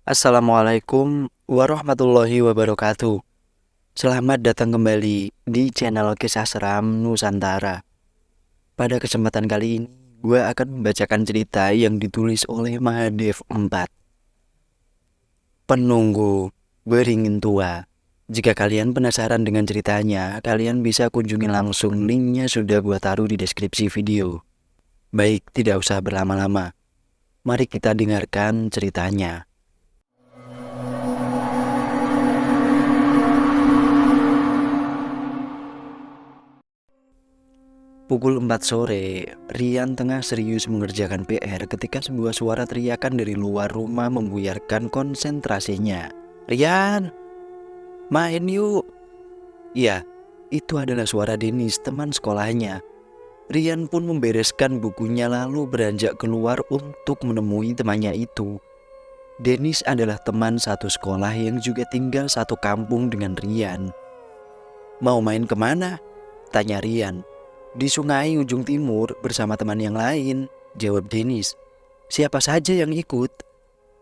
Assalamualaikum warahmatullahi wabarakatuh. Selamat datang kembali di channel Kisah Seram Nusantara. Pada kesempatan kali ini, gue akan membacakan cerita yang ditulis oleh Mahadev 4. Penunggu Beringin Tua. Jika kalian penasaran dengan ceritanya, kalian bisa kunjungi langsung, linknya sudah gue taruh di deskripsi video. Baik, tidak usah berlama-lama. Mari kita dengarkan ceritanya. Pukul 4 sore, Rian tengah serius mengerjakan PR ketika sebuah suara teriakan dari luar rumah membuyarkan konsentrasinya. "Rian, main yuk!" Ya, itu adalah suara Denis, teman sekolahnya. Rian pun membereskan bukunya lalu beranjak keluar untuk menemui temannya itu. Denis adalah teman satu sekolah yang juga tinggal satu kampung dengan Rian. "Mau main kemana?" tanya Rian. "Di sungai ujung timur bersama teman yang lain," jawab Denis. "Siapa saja yang ikut?"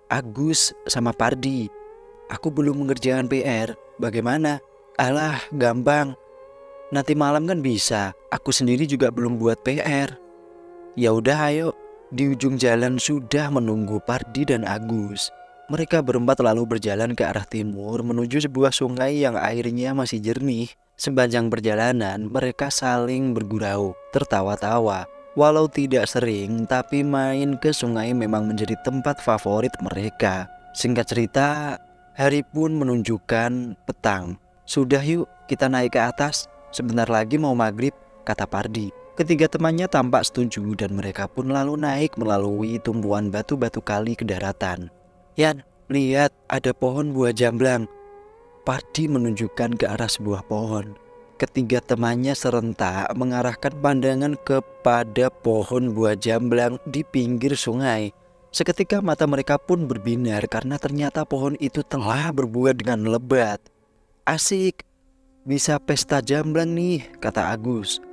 "Agus sama Pardi. Aku belum mengerjakan PR. Bagaimana?" "Alah, gampang. Nanti malam kan bisa. Aku sendiri juga belum buat PR." "Ya udah ayo." Di ujung jalan sudah menunggu Pardi dan Agus. Mereka berempat lalu berjalan ke arah timur menuju sebuah sungai yang airnya masih jernih. Sepanjang perjalanan mereka saling bergurau, tertawa-tawa. Walau tidak sering, tapi main ke sungai memang menjadi tempat favorit mereka. Singkat cerita, hari pun menunjukkan petang. "Sudah yuk, kita naik ke atas. Sebentar lagi mau maghrib," kata Pardi. Ketiga temannya tampak setuju dan mereka pun lalu naik melalui tumpuan batu-batu kali ke daratan. "Yan, lihat ada pohon buah jamblang." Pardi menunjukkan ke arah sebuah pohon. Ketiga temannya serentak mengarahkan pandangan kepada pohon buah jamblang di pinggir sungai. Seketika mata mereka pun berbinar karena ternyata pohon itu telah berbuah dengan lebat. "Asik, bisa pesta jamblang nih," kata Agus.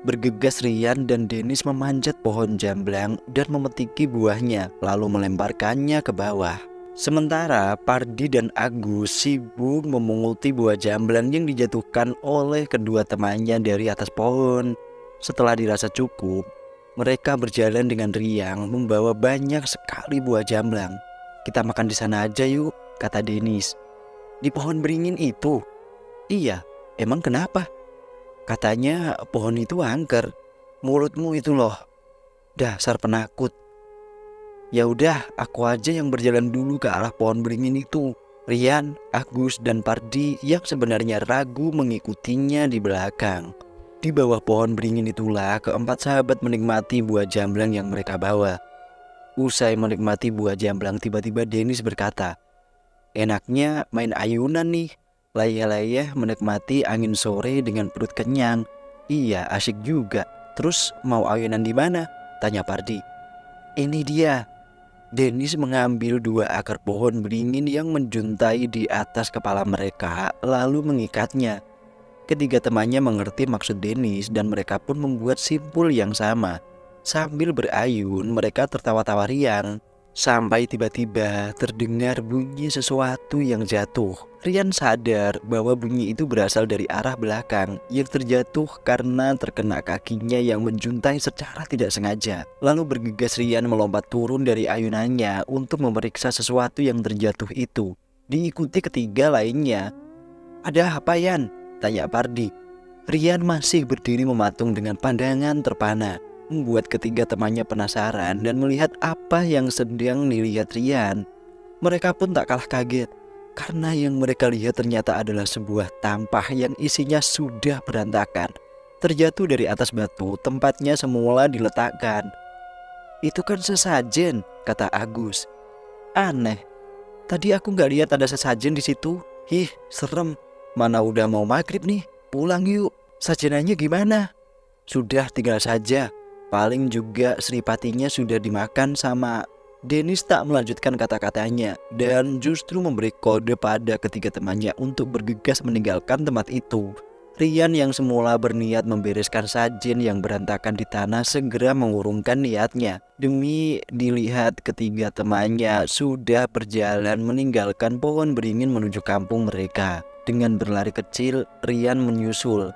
Bergegas Rian dan Denis memanjat pohon jamblang dan memetiki buahnya lalu melemparkannya ke bawah. Sementara Pardi dan Agus sibuk memunguti buah jamblang yang dijatuhkan oleh kedua temannya dari atas pohon. Setelah dirasa cukup, mereka berjalan dengan riang membawa banyak sekali buah jamblang. "Kita makan di sana aja yuk," kata Denis. "Di pohon beringin itu?" "Iya, emang kenapa?" "Katanya pohon itu angker." "Mulutmu itu loh, dasar penakut." "Ya udah, aku aja yang berjalan dulu ke arah pohon beringin itu." Rian, Agus, dan Pardi yang sebenarnya ragu mengikutinya di belakang. Di bawah pohon beringin itulah keempat sahabat menikmati buah jamblang yang mereka bawa. Usai menikmati buah jamblang, tiba-tiba Denis berkata, "Enaknya main ayunan nih. Layah-layah menikmati angin sore dengan perut kenyang." "Iya, asik juga. Terus mau ayunan di mana?" tanya Pardi. "Ini dia." Denis mengambil dua akar pohon beringin yang menjuntai di atas kepala mereka lalu mengikatnya. Ketiga temannya mengerti maksud Denis dan mereka pun membuat simpul yang sama. Sambil berayun mereka tertawa-tawa riang. Sampai tiba-tiba terdengar bunyi sesuatu yang jatuh. Rian sadar bahwa bunyi itu berasal dari arah belakang yang terjatuh karena terkena kakinya yang menjuntai secara tidak sengaja. Lalu bergegas Rian melompat turun dari ayunannya untuk memeriksa sesuatu yang terjatuh itu. Diikuti ketiga lainnya. "Ada apa, Yan?" tanya Pardi. Rian masih berdiri mematung dengan pandangan terpana, membuat ketiga temannya penasaran dan melihat apa yang sedang dilihat Rian. Mereka pun tak kalah kaget karena yang mereka lihat ternyata adalah sebuah tampah yang isinya sudah berantakan, terjatuh dari atas batu tempatnya semula diletakkan. "Itu kan sesajen," kata Agus. "Aneh, tadi aku nggak lihat ada sesajen di situ. Ih, serem. Mana udah mau maghrib nih, pulang yuk." "Sajenannya gimana?" "Sudah, tinggal saja. Paling juga seripatinya sudah dimakan sama..." Denis tak melanjutkan kata-katanya dan justru memberi kode pada ketiga temannya untuk bergegas meninggalkan tempat itu. Rian yang semula berniat membereskan sajen yang berantakan di tanah segera mengurungkan niatnya demi dilihat ketiga temannya sudah berjalan meninggalkan pohon beringin menuju kampung mereka. Dengan berlari kecil, Rian menyusul.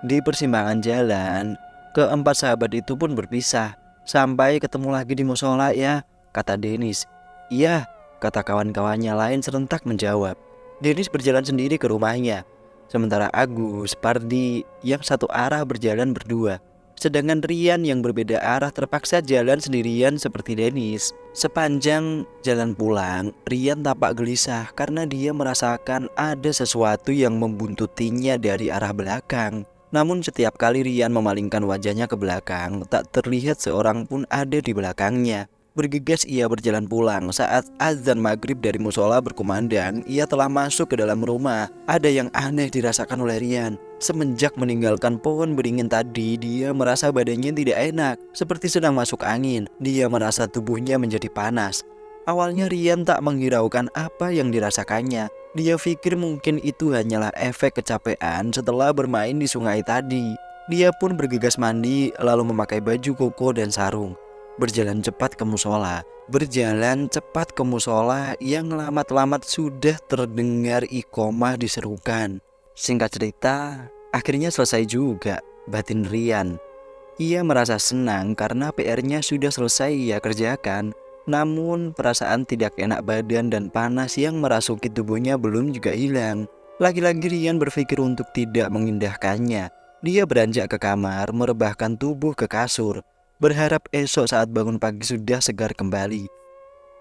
Di persimpangan jalan, keempat sahabat itu pun berpisah. Sampai ketemu lagi di musola ya, kata Denis. Iya, kata kawan-kawannya lain serentak menjawab. Denis berjalan sendiri ke rumahnya. Sementara Agus, Pardi yang satu arah berjalan berdua. Sedangkan Rian yang berbeda arah terpaksa jalan sendirian seperti Denis. Sepanjang jalan pulang, Rian tampak gelisah karena dia merasakan ada sesuatu yang membuntutinya dari arah belakang. Namun setiap kali Rian memalingkan wajahnya ke belakang, tak terlihat seorang pun ada di belakangnya. Bergegas ia berjalan pulang. Saat azan maghrib dari musola berkumandang, ia telah masuk ke dalam rumah. Ada yang aneh dirasakan oleh Rian. Semenjak meninggalkan pohon beringin tadi, dia merasa badannya tidak enak, seperti sedang masuk angin. Dia merasa tubuhnya menjadi panas. Awalnya Rian tak menghiraukan apa yang dirasakannya. Dia pikir mungkin itu hanyalah efek kecapean setelah bermain di sungai tadi. Dia pun bergegas mandi, lalu memakai baju koko dan sarung. Berjalan cepat ke musola yang lama-lama sudah terdengar iqomah diserukan. Singkat cerita, akhirnya selesai juga batin Rian. Ia merasa senang karena PR-nya sudah selesai ia kerjakan. Namun perasaan tidak enak badan dan panas yang merasuki tubuhnya belum juga hilang. Lagi-lagi Rian berpikir untuk tidak mengindahkannya. Dia beranjak ke kamar, merebahkan tubuh ke kasur, berharap esok saat bangun pagi sudah segar kembali.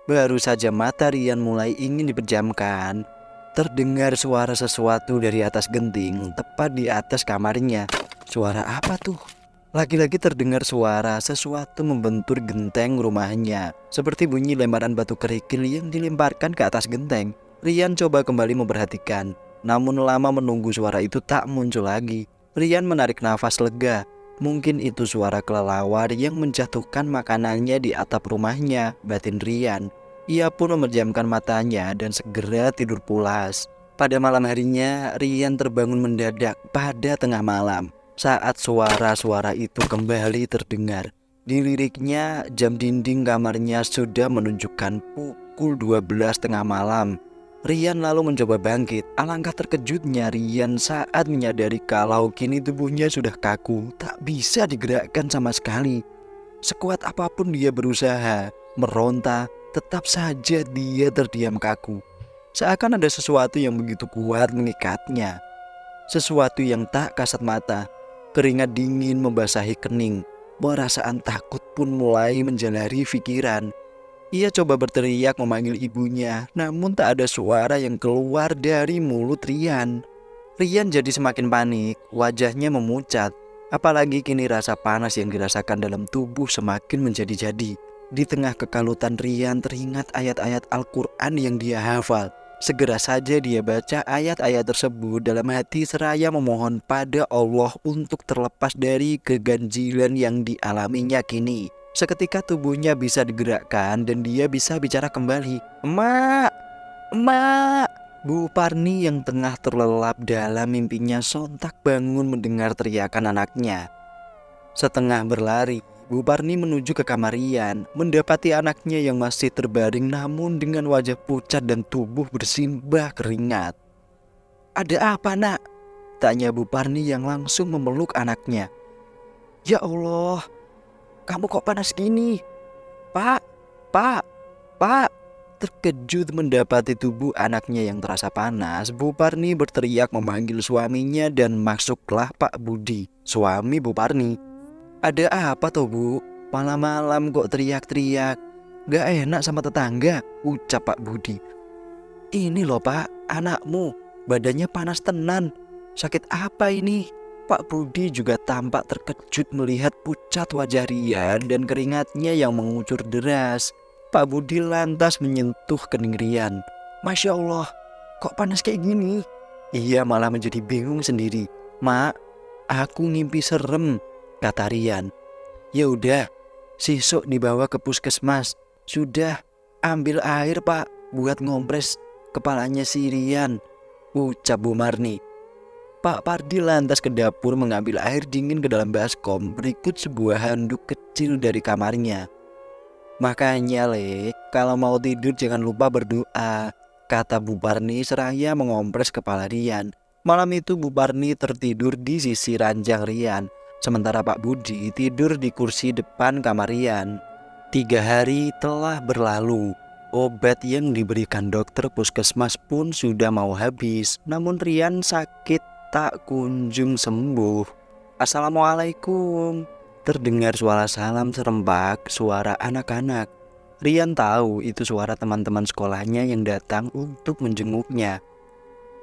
Baru saja mata Rian mulai ingin dipejamkan, terdengar suara sesuatu dari atas genting tepat di atas kamarnya. Suara apa tuh? Lagi-lagi terdengar suara sesuatu membentur genteng rumahnya, seperti bunyi lemparan batu kerikil yang dilemparkan ke atas genteng. Rian coba kembali memperhatikan, namun lama menunggu suara itu tak muncul lagi. Rian menarik nafas lega. Mungkin itu suara kelelawar yang menjatuhkan makanannya di atap rumahnya, batin Rian. Ia pun memejamkan matanya dan segera tidur pulas. Pada malam harinya, Rian terbangun mendadak pada tengah malam saat suara-suara itu kembali terdengar. Diliriknya, jam dinding kamarnya sudah menunjukkan pukul 12 tengah malam. Rian lalu mencoba bangkit. Alangkah terkejutnya Rian saat menyadari kalau kini tubuhnya sudah kaku, tak bisa digerakkan sama sekali. Sekuat apapun dia berusaha meronta, tetap saja dia terdiam kaku. Seakan ada sesuatu yang begitu kuat mengikatnya. Sesuatu yang tak kasat mata. Keringat dingin membasahi kening. Perasaan takut pun mulai menjalari pikiran. Ia coba berteriak memanggil ibunya, namun tak ada suara yang keluar dari mulut Rian. Rian jadi semakin panik, wajahnya memucat. Apalagi kini rasa panas yang dirasakan dalam tubuh semakin menjadi-jadi. Di tengah kekalutan Rian teringat ayat-ayat Al-Quran yang dia hafal. Segera saja dia baca ayat-ayat tersebut dalam hati seraya memohon pada Allah untuk terlepas dari keganjilan yang dialaminya kini. Seketika tubuhnya bisa digerakkan dan dia bisa bicara kembali. Emak, emak. Bu Parni yang tengah terlelap dalam mimpinya sontak bangun mendengar teriakan anaknya. Setengah berlari, Bu Parni menuju ke kamar Rian, mendapati anaknya yang masih terbaring namun dengan wajah pucat dan tubuh bersimbah keringat. Ada apa nak? Tanya Bu Parni yang langsung memeluk anaknya. Ya Allah, kamu kok panas gini? Pak. Terkejut mendapati tubuh anaknya yang terasa panas, Bu Parni berteriak memanggil suaminya dan masuklah Pak Budi, suami Bu Parni. Ada apa toh Bu? Malam-malam kok teriak-teriak? Gak enak sama tetangga, ucap Pak Budi. Ini loh Pak, anakmu, badannya panas tenan. Sakit apa ini? Pak Budi juga tampak terkejut melihat pucat wajah Rian dan keringatnya yang mengucur deras. Pak Budi lantas menyentuh kening Rian. Masya Allah, kok panas kayak gini? Ia malah menjadi bingung sendiri. Mak, aku ngimpi serem, kata Rian. Ya udah, sesok dibawa ke puskesmas. Sudah, ambil air Pak, buat ngompres kepalanya si Rian, ucap Bu Marni. Pak Pardi lantas ke dapur mengambil air dingin ke dalam baskom, berikut sebuah handuk kecil dari kamarnya. "Makanya kalau mau tidur jangan lupa berdoa," kata Bu Parni seraya mengompres kepala Rian. Malam itu Bu Parni tertidur di sisi ranjang Rian, sementara Pak Budi tidur di kursi depan kamar Rian. 3 hari telah berlalu. Obat yang diberikan dokter puskesmas pun sudah mau habis, namun Rian sakit tak kunjung sembuh. "Assalamualaikum." Terdengar suara salam serempak, suara anak-anak. Rian tahu itu suara teman-teman sekolahnya yang datang untuk menjenguknya.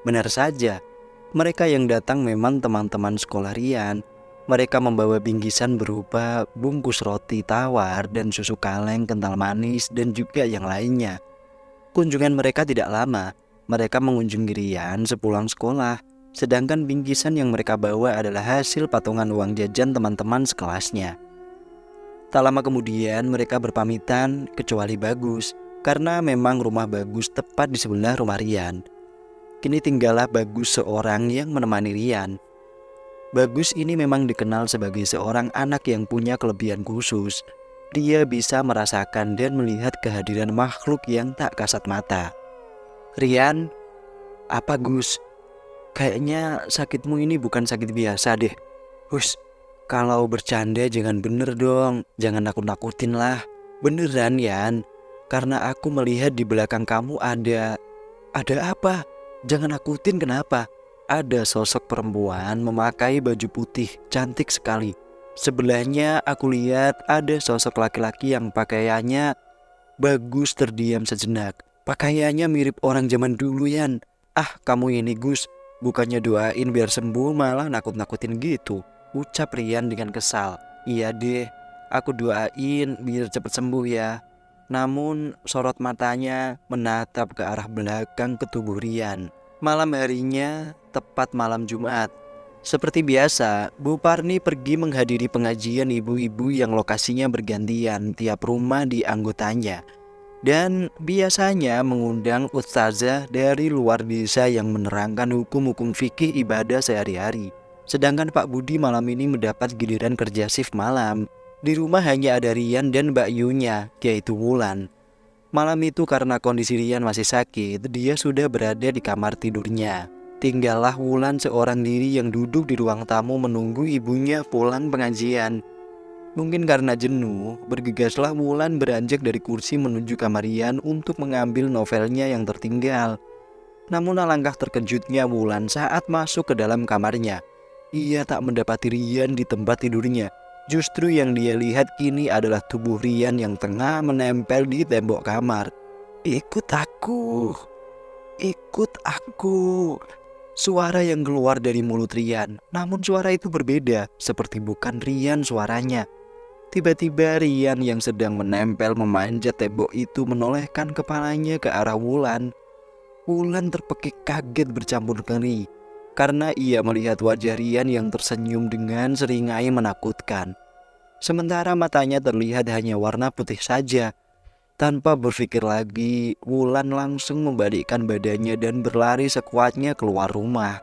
Benar saja, mereka yang datang memang teman-teman sekolah Rian. Mereka membawa bingkisan berupa bungkus roti tawar dan susu kaleng kental manis dan juga yang lainnya. Kunjungan mereka tidak lama. Mereka mengunjungi Rian sepulang sekolah, sedangkan bingkisan yang mereka bawa adalah hasil patungan uang jajan teman-teman sekelasnya. Tak lama kemudian mereka berpamitan kecuali Bagus, karena memang rumah Bagus tepat di sebelah rumah Rian. Kini tinggallah Bagus seorang yang menemani Rian. Bagus ini memang dikenal sebagai seorang anak yang punya kelebihan khusus. Dia bisa merasakan dan melihat kehadiran makhluk yang tak kasat mata. "Rian, apa Gus? Kayaknya sakitmu ini bukan sakit biasa deh." "Hus, kalau bercanda jangan bener dong, jangan nakut-nakutin lah." "Beneran Yan, karena aku melihat di belakang kamu ada..." "Ada apa? Jangan nakutin kenapa?" "Ada sosok perempuan memakai baju putih, cantik sekali. Sebelahnya aku lihat ada sosok laki-laki yang pakaiannya..." Bagus terdiam sejenak. "Pakaiannya mirip orang zaman dulu Yan." "Ah kamu ini Gus, bukannya doain biar sembuh malah nakut-nakutin gitu," ucap Rian dengan kesal. "Iya deh, aku doain biar cepet sembuh ya." Namun sorot matanya menatap ke arah belakang ke tubuh Rian. Malam harinya, tepat malam Jumat. Seperti biasa, Bu Parni pergi menghadiri pengajian ibu-ibu yang lokasinya bergantian tiap rumah di anggotanya. Dan biasanya mengundang ustazah dari luar desa yang menerangkan hukum-hukum fikih ibadah sehari-hari. Sedangkan Pak Budi malam ini mendapat giliran kerja shift malam. Di rumah hanya ada Rian dan Mbak Yunya, yaitu Wulan. Malam itu karena kondisi Rian masih sakit, dia sudah berada di kamar tidurnya. Tinggallah Wulan seorang diri yang duduk di ruang tamu menunggu ibunya pulang pengajian. Mungkin karena jenuh, bergegaslah Wulan beranjak dari kursi menuju kamar Rian untuk mengambil novelnya yang tertinggal. Namun alangkah terkejutnya Wulan saat masuk ke dalam kamarnya. Ia tak mendapati Rian di tempat tidurnya. Justru yang dia lihat kini adalah tubuh Rian yang tengah menempel di tembok kamar. "Ikut aku, ikut aku." Suara yang keluar dari mulut Rian, namun suara itu berbeda, seperti bukan Rian suaranya. Tiba-tiba Rian yang sedang menempel memanjat tembok itu menolehkan kepalanya ke arah Wulan. Wulan terpekik kaget bercampur ngeri, karena ia melihat wajah Rian yang tersenyum dengan seringai menakutkan. Sementara matanya terlihat hanya warna putih saja. Tanpa berpikir lagi, Wulan langsung membalikkan badannya dan berlari sekuatnya keluar rumah.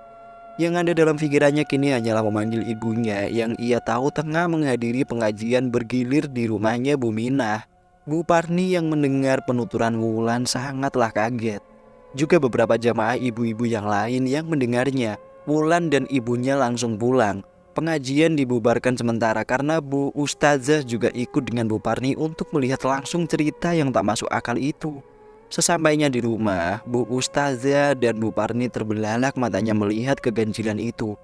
Yang ada dalam pikirannya kini hanyalah memanggil ibunya yang ia tahu tengah menghadiri pengajian bergilir di rumahnya Bu Minah. Bu Parni yang mendengar penuturan Wulan sangatlah kaget. Juga beberapa jamaah ibu-ibu yang lain yang mendengarnya. Wulan dan ibunya langsung pulang. Pengajian dibubarkan sementara karena Bu Ustazah juga ikut dengan Bu Parni untuk melihat langsung cerita yang tak masuk akal itu. Sesampainya di rumah, Bu Ustazah dan Bu Parni terbelalak matanya melihat keganjilan itu.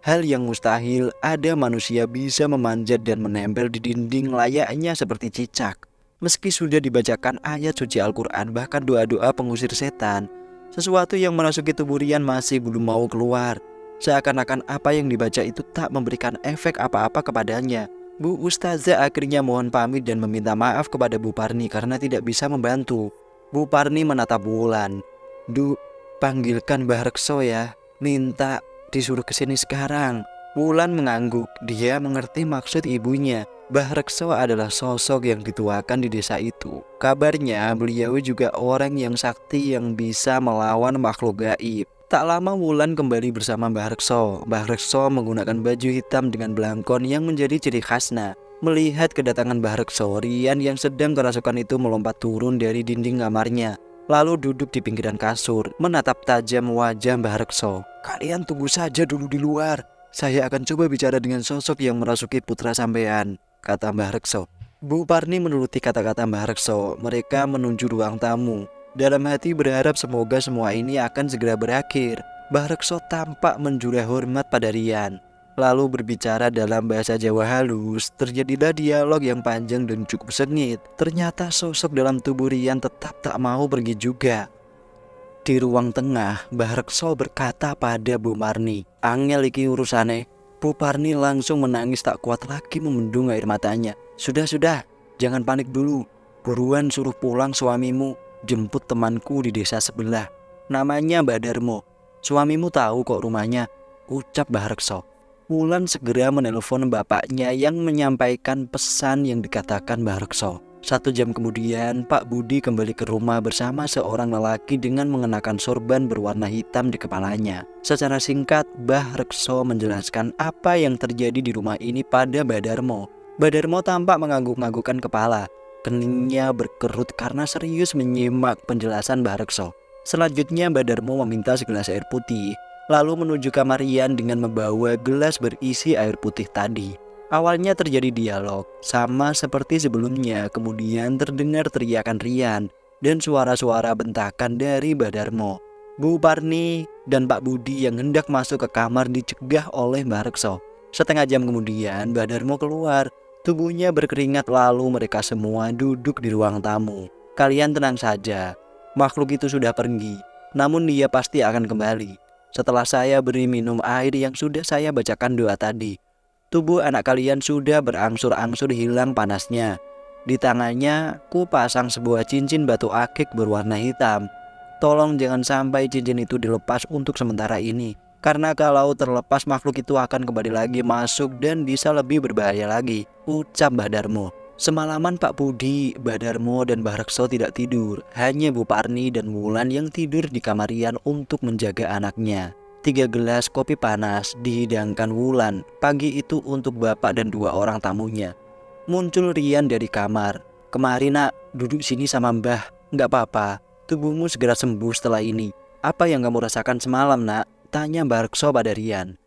Hal yang mustahil, ada manusia bisa memanjat dan menempel di dinding layaknya seperti cicak. Meski sudah dibacakan ayat suci Al-Quran bahkan doa-doa pengusir setan, sesuatu yang merasuki tubuh Rian masih belum mau keluar. Seakan-akan apa yang dibaca itu tak memberikan efek apa-apa kepadanya. Bu Ustazah akhirnya mohon pamit dan meminta maaf kepada Bu Parni karena tidak bisa membantu. Bu Parni menatap Wulan. "Du, panggilkan Mbah Rekso ya. Minta disuruh kesini sekarang." Wulan mengangguk. Dia mengerti maksud ibunya. Mbah Rekso adalah sosok yang dituakan di desa itu. Kabarnya beliau juga orang yang sakti yang bisa melawan makhluk gaib. Tak lama Wulan kembali bersama Mbah Rekso. Mbah Rekso menggunakan baju hitam dengan belangkon yang menjadi ciri khasnya. Melihat kedatangan Mbah Rekso, Rian yang sedang kerasukan itu melompat turun dari dinding kamarnya, lalu duduk di pinggiran kasur, menatap tajam wajah Mbah Rekso. "Kalian tunggu saja dulu di luar. Saya akan coba bicara dengan sosok yang merasuki putra sampean," kata Mbah Rekso. Bu Parni menuruti kata-kata Mbah Rekso. Mereka menuju ruang tamu. Dalam hati berharap semoga semua ini akan segera berakhir. Mbah Rekso tampak menjurah hormat pada Rian, lalu berbicara dalam bahasa Jawa halus. Terjadilah dialog yang panjang dan cukup sengit. Ternyata sosok dalam tubuh Rian tetap tak mau pergi juga. Di ruang tengah, Mbah Rekso berkata pada Bu Parni, "Angel iki urusane." Bu Parni langsung menangis tak kuat lagi membendung air matanya. Sudah, jangan panik dulu. Buruan suruh pulang suamimu. Jemput temanku di desa sebelah. Namanya Mbak Darmo. Suamimu tahu kok rumahnya," ucap Mbah Rekso. Wulan segera menelpon bapaknya yang menyampaikan pesan yang dikatakan Mbah Rekso. 1 jam kemudian, Pak Budi kembali ke rumah bersama seorang lelaki dengan mengenakan sorban berwarna hitam di kepalanya. Secara singkat, Mbah Rekso menjelaskan apa yang terjadi di rumah ini pada Mbak Darmo. Mbak Darmo tampak mengangguk-anggukkan kepala. Keningnya berkerut karena serius menyimak penjelasan Mbah Rekso. Selanjutnya, Mbak Darmo meminta segelas air putih, lalu menuju kamar Rian dengan membawa gelas berisi air putih tadi. Awalnya terjadi dialog, sama seperti sebelumnya. Kemudian terdengar teriakan Rian dan suara-suara bentakan dari Mbah Darmo. Bu Parni dan Pak Budi yang hendak masuk ke kamar dicegah oleh Mbah Rekso. 1/2 jam kemudian Mbah Darmo keluar. Tubuhnya berkeringat, lalu mereka semua duduk di ruang tamu. "Kalian tenang saja, makhluk itu sudah pergi, namun dia pasti akan kembali. Setelah saya beri minum air yang sudah saya bacakan doa tadi, tubuh anak kalian sudah berangsur-angsur hilang panasnya. Di tangannya ku pasang sebuah cincin batu akik berwarna hitam. Tolong jangan sampai cincin itu dilepas untuk sementara ini, karena kalau terlepas makhluk itu akan kembali lagi masuk dan bisa lebih berbahaya lagi," ucap Mbah Darmo. Semalaman Pak Budi, Mbah Darmo dan Mbah Rekso tidak tidur. Hanya Bu Parni dan Wulan yang tidur di kamar Rian untuk menjaga anaknya. 3 gelas kopi panas dihidangkan Wulan pagi itu untuk bapak dan 2 orang tamunya. Muncul Rian dari kamar. "Kemari nak, duduk sini sama Mbah. Nggak apa-apa, tubuhmu segera sembuh setelah ini. Apa yang kamu rasakan semalam nak?" tanya Mbah Rekso pada Rian.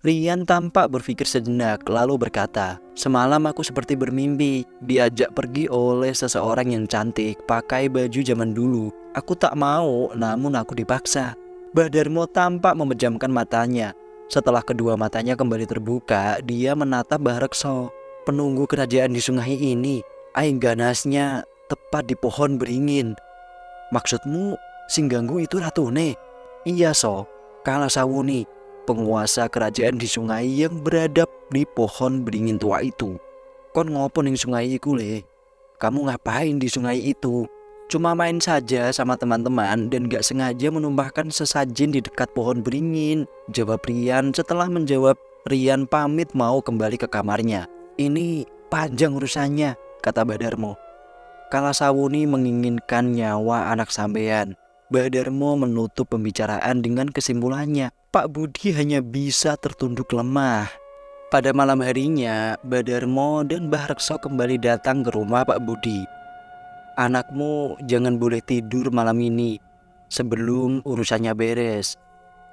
Rian tampak berpikir sejenak lalu berkata, "Semalam aku seperti bermimpi, diajak pergi oleh seseorang yang cantik pakai baju zaman dulu. Aku tak mau, namun aku dipaksa." Mbah Darmo tampak memejamkan matanya. Setelah kedua matanya kembali terbuka, dia menatap Mbah Rekso. "Penunggu kerajaan di sungai ini, aing ganasnya tepat di pohon beringin." "Maksudmu Singganggu itu ratune?" "Iya so, Kalasawuni, penguasa kerajaan di sungai yang berada di pohon beringin tua itu." "Kon ngopo ning sungai iku le? Kamu ngapain di sungai itu?" "Cuma main saja sama teman-teman dan gak sengaja menumpahkan sesajen di dekat pohon beringin," jawab Rian. Setelah menjawab, Rian pamit mau kembali ke kamarnya. "Ini panjang urusannya," kata Mbah Darmo. "Kalasawuni menginginkan nyawa anak sampean." Mbah Darmo menutup pembicaraan dengan kesimpulannya. Pak Budi hanya bisa tertunduk lemah. Pada malam harinya, Mbah Darmo dan Mbah Rekso kembali datang ke rumah Pak Budi. "Anakmu jangan boleh tidur malam ini sebelum urusannya beres."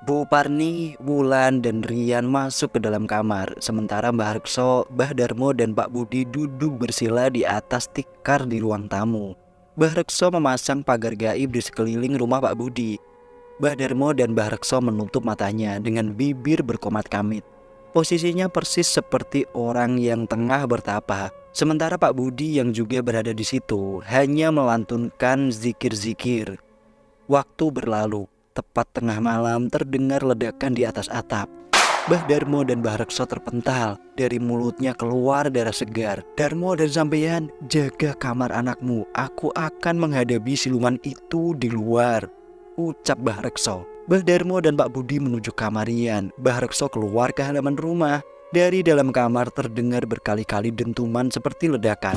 Bu Parni, Wulan, dan Rian masuk ke dalam kamar. Sementara Mbah Rekso, Mbah Darmo, dan Pak Budi duduk bersila di atas tikar di ruang tamu. Mbah Rekso memasang pagar gaib di sekeliling rumah Pak Budi. Mbah Darmo dan Mbah Rekso menutup matanya dengan bibir berkomat kamit. Posisinya persis seperti orang yang tengah bertapa. Sementara Pak Budi yang juga berada di situ hanya melantunkan zikir-zikir. Waktu berlalu. Tepat tengah malam terdengar ledakan di atas atap. Mbah Darmo dan Mbah Rekso terpental. Dari mulutnya keluar darah segar. "Darmo dan sampean, jaga kamar anakmu. Aku akan menghadapi siluman itu di luar," ucap Mbah Rekso. Mbah Darmo dan Pak Budi menuju kamar Rian. Mbah Rekso keluar ke halaman rumah. Dari dalam kamar terdengar berkali-kali dentuman seperti ledakan.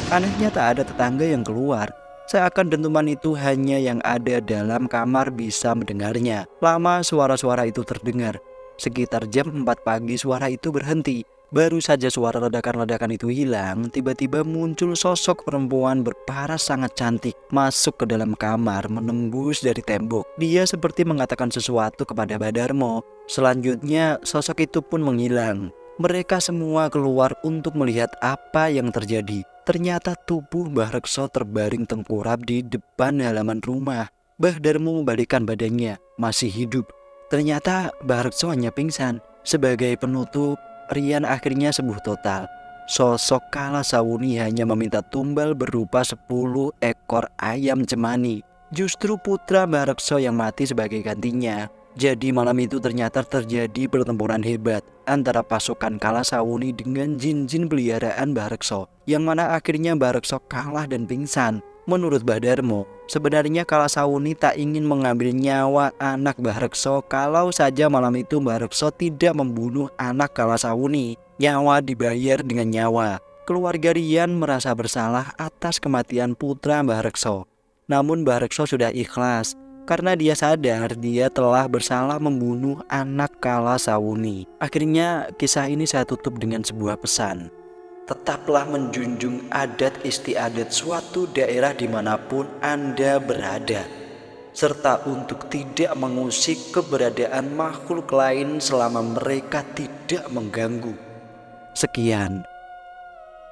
Anehnya tak ada tetangga yang keluar. Seakan dentuman itu hanya yang ada dalam kamar bisa mendengarnya. Lama suara-suara itu terdengar. Sekitar jam 4 pagi suara itu berhenti. Baru saja suara ledakan-ledakan itu hilang, tiba-tiba muncul sosok perempuan berparas sangat cantik masuk ke dalam kamar menembus dari tembok. Dia seperti mengatakan sesuatu kepada Badarmo. Selanjutnya sosok itu pun menghilang. Mereka semua keluar untuk melihat apa yang terjadi. Ternyata tubuh Mbah Rekso terbaring tengkurap di depan halaman rumah. Mbah Darmo membalikkan badannya, masih hidup. Ternyata Mbah Rekso hanya pingsan. Sebagai penutup, Rian akhirnya sembuh total. Sosok Kala Sawuni hanya meminta tumbal berupa 10 ekor ayam cemani. Justru putra Mbah Rekso yang mati sebagai gantinya. Jadi malam itu ternyata terjadi pertempuran hebat antara pasukan Kala Sawuni dengan jin-jin peliharaan Mbah Rekso, yang mana akhirnya Mbah Rekso kalah dan pingsan. Menurut Mbah Darmo, sebenarnya Kala Sawuni tak ingin mengambil nyawa anak Mbah Rekso kalau saja malam itu Mbah Rekso tidak membunuh anak Kala Sawuni. Nyawa dibayar dengan nyawa. Keluarga Rian merasa bersalah atas kematian putra Mbah Rekso. Namun Mbah Rekso sudah ikhlas karena dia sadar dia telah bersalah membunuh anak Kala Sawuni. Akhirnya kisah ini saya tutup dengan sebuah pesan. Tetaplah menjunjung adat istiadat suatu daerah dimanapun Anda berada, serta untuk tidak mengusik keberadaan makhluk lain selama mereka tidak mengganggu. Sekian.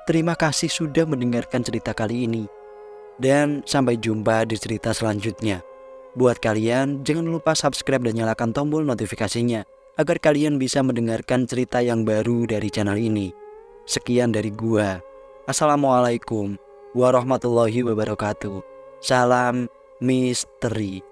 Terima kasih sudah mendengarkan cerita kali ini. Dan sampai jumpa di cerita selanjutnya. Buat kalian, jangan lupa subscribe dan nyalakan tombol notifikasinya agar kalian bisa mendengarkan cerita yang baru dari channel ini. Sekian dari gua. Assalamualaikum warahmatullahi wabarakatuh. Salam misteri.